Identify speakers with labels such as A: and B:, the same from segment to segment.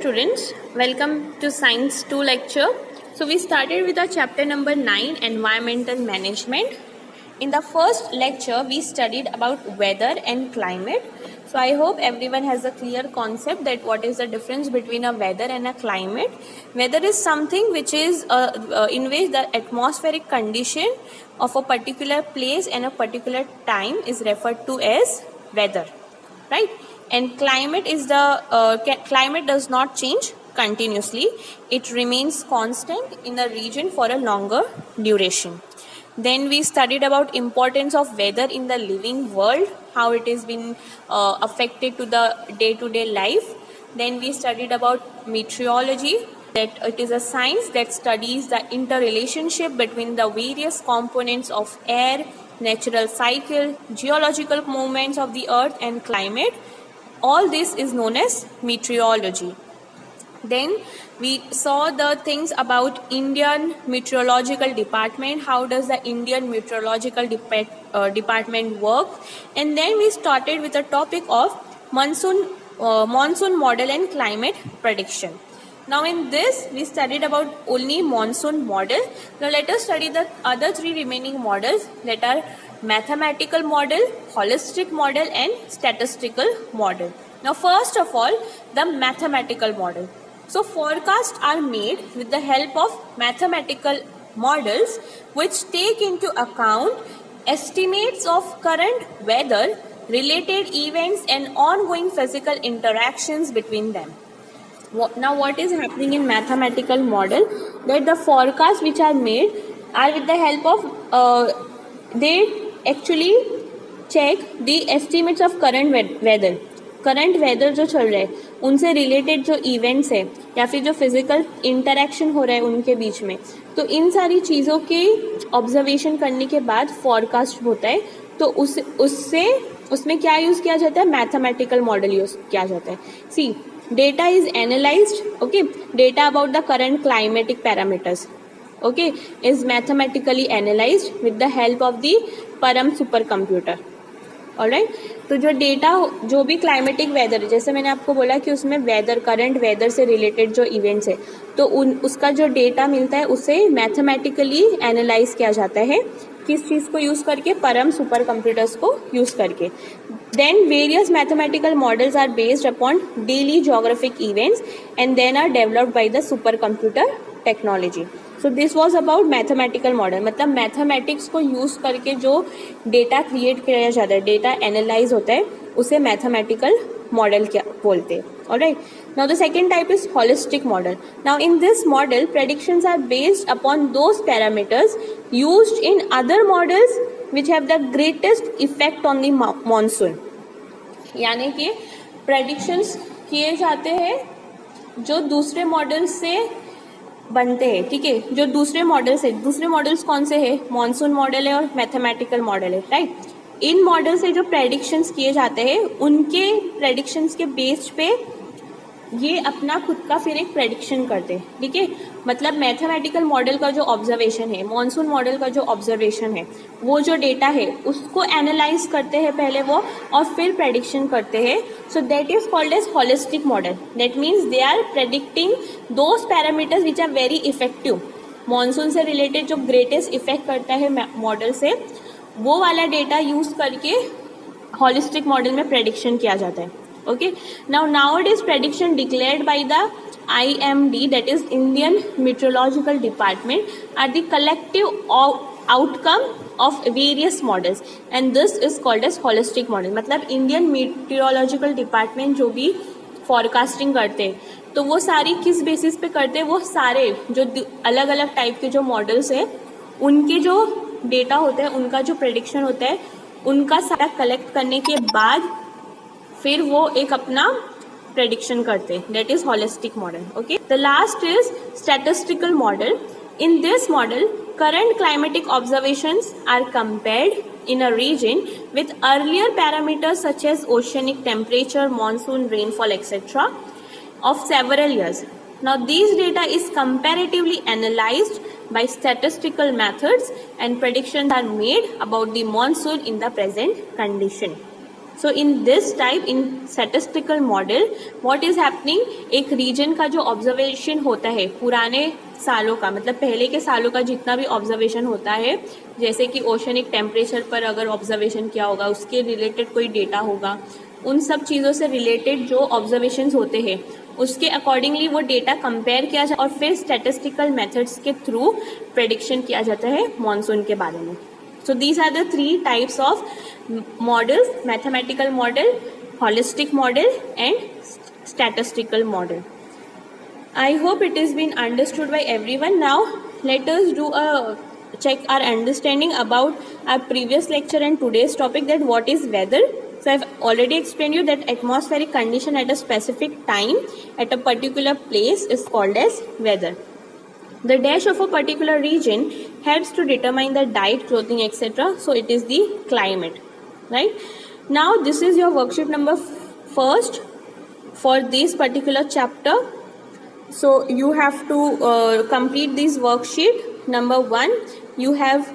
A: Students, welcome to Science 2 lecture. So we started with our chapter number 9, Environmental Management. In the first lecture, we studied about weather and climate. So I hope everyone has a clear concept that what is the difference between a weather and a climate. Weather is something which is in which the atmospheric condition of a particular place and a particular time is referred to as weather, right? And climate is climate does not change continuously. It remains constant in a region for a longer duration. Then we studied about importance of weather in the living world, how it has been affected to the day-to-day life. Then we studied about meteorology, that it is a science that studies the interrelationship between the various components of air, natural cycle, geological movements of the earth and climate. All this is known as meteorology. Then we saw the things about Indian Meteorological Department, how does the Indian Meteorological Department work, and then we started with the topic of monsoon model and climate prediction. Now in this we studied about only monsoon model. Now let us study the other three remaining models, that are mathematical model, holistic model and statistical model. Now first of all, the mathematical model. So forecasts are made with the help of mathematical models which take into account estimates of current weather, related events and ongoing physical interactions between them. Now what is happening in mathematical model, that the forecasts which are made are with the help of they actually check the estimates of current weather. Current weather जो चल रहा है उनसे related जो events है या फिर जो फिजिकल इंटरेक्शन हो रहा है उनके बीच में, तो इन सारी चीज़ों के ऑब्जर्वेशन करने के बाद फॉरकास्ट होता है. तो उसमें क्या यूज़ किया जाता है, मैथमेटिकल मॉडल यूज़ किया जाता है. सी, data is analyzed, okay, data about the current climatic parameters, okay, is mathematically analyzed with the help of the Param supercomputer. Alright. तो जो डेटा जो भी क्लाइमेटिक वेदर, जैसे मैंने आपको बोला कि उसमें वेदर, करंट वेदर से रिलेटेड जो इवेंट्स है, तो उसका जो डेटा मिलता है उसे मैथमेटिकली एनालाइज किया जाता है. किस चीज़ को यूज़ करके, परम सुपर कंप्यूटर्स को यूज़ करके. Then various mathematical models are based upon daily geographic events and then are developed by the super computer technology. So this was about mathematical model, मतलब mathematics को यूज़ करके जो data create किया जाता है, data analyse होता है, उसे मैथमेटिकल मॉडल क्या बोलते हैं. Alright. Now the second type is holistic model. Now in this model, predictions are based upon those parameters used in other models which have the greatest effect on the monsoon. यानी कि predictions किए जाते हैं जो दूसरे model से बनते हैं, ठीक है, जो दूसरे मॉडल्स कौन से हैं, मॉनसून मॉडल है और मैथमेटिकल मॉडल है, राइट. इन मॉडल से जो प्रेडिक्शंस किए जाते हैं उनके प्रेडिक्शंस के बेस पे ये अपना खुद का फिर एक प्रेडिक्शन करते हैं, ठीक है. मतलब मैथमेटिकल मॉडल का जो ऑब्जर्वेशन है, मॉनसून मॉडल का जो ऑब्जर्वेशन है, वो जो डेटा है उसको एनालाइज करते हैं पहले वो, और फिर प्रेडिक्शन करते हैं. So that is called as holistic model. That means they are predicting those parameters which are very effective. Monsoon से रिलेटेड जो ग्रेटेस्ट इफेक्ट करता है मॉडल से, वो वाला डेटा यूज करके होलिस्टिक मॉडल में प्रेडिक्शन किया जाता है. Okay, nowadays prediction declared by the IMD, that is Indian Meteorological Department, are the collective outcome of various models and this is called as holistic model. मतलब Indian Meteorological Department जो भी forecasting करते हैं तो वो सारी किस बेसिस पे करते हैं, वो सारे जो अलग अलग टाइप के जो मॉडल्स है उनके जो डेटा होता है, उनका जो प्रेडिक्शन होता है, उनका सारा कलेक्ट करने के बाद फिर वो एक अपना प्रेडिक्शन करते हैं. That is holistic model. Okay. The last is statistical model. In this model current climatic observations are compared in a region with earlier parameters such as oceanic temperature, monsoon, rainfall, etc. of several years. Now these data is comparatively analyzed by statistical methods and predictions are made about the monsoon in the present condition. So in this type, in statistical model what is happening, एक reason का जो observation होता है पुराने सालों का, मतलब पहले के सालों का जितना भी ऑब्जर्वेशन होता है, जैसे कि ओशनिक टेम्परेचर पर अगर ऑब्जर्वेशन किया होगा उसके रिलेटेड कोई डेटा होगा, उन सब चीज़ों से रिलेटेड जो ऑब्जर्वेशंस होते हैं उसके अकॉर्डिंगली वो डेटा कंपेयर किया जाता है और फिर स्टैटिस्टिकल मेथड्स के थ्रू प्रेडिक्शन किया जाता है मॉनसून के बारे में. So these are the 3 types of models: mathematical model, holistic model and statistical model. I hope it has been understood by everyone. Now let us do a check our understanding about our previous lecture and today's topic, that what is weather. So I've already explained you that atmospheric condition at a specific time at a particular place is called as weather. The dash of a particular region helps to determine the diet, clothing, etc. So it is the climate, right? Now this is your worksheet number first for this particular chapter. So you have to complete this worksheet. Number 1, you have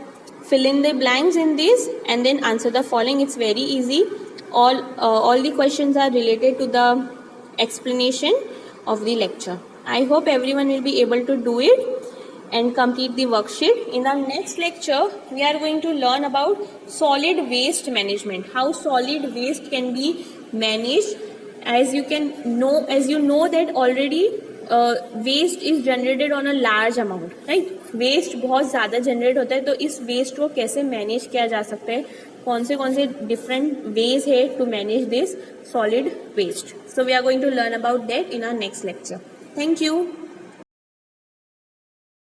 A: fill in the blanks in this and then answer the following. It's very easy. All the questions are related to the explanation of the lecture. I hope everyone will be able to do it and complete the worksheet. In our next lecture, we are going to learn about solid waste management. How solid waste can be managed. As you know that already waste is generated on a large amount, right? Waste बहुत ज़्यादा generate होता है, तो इस waste को कैसे manage किया जा सकता है, कौन से different ways है to manage this solid waste. So we are going to learn about that in our next lecture. Thank you.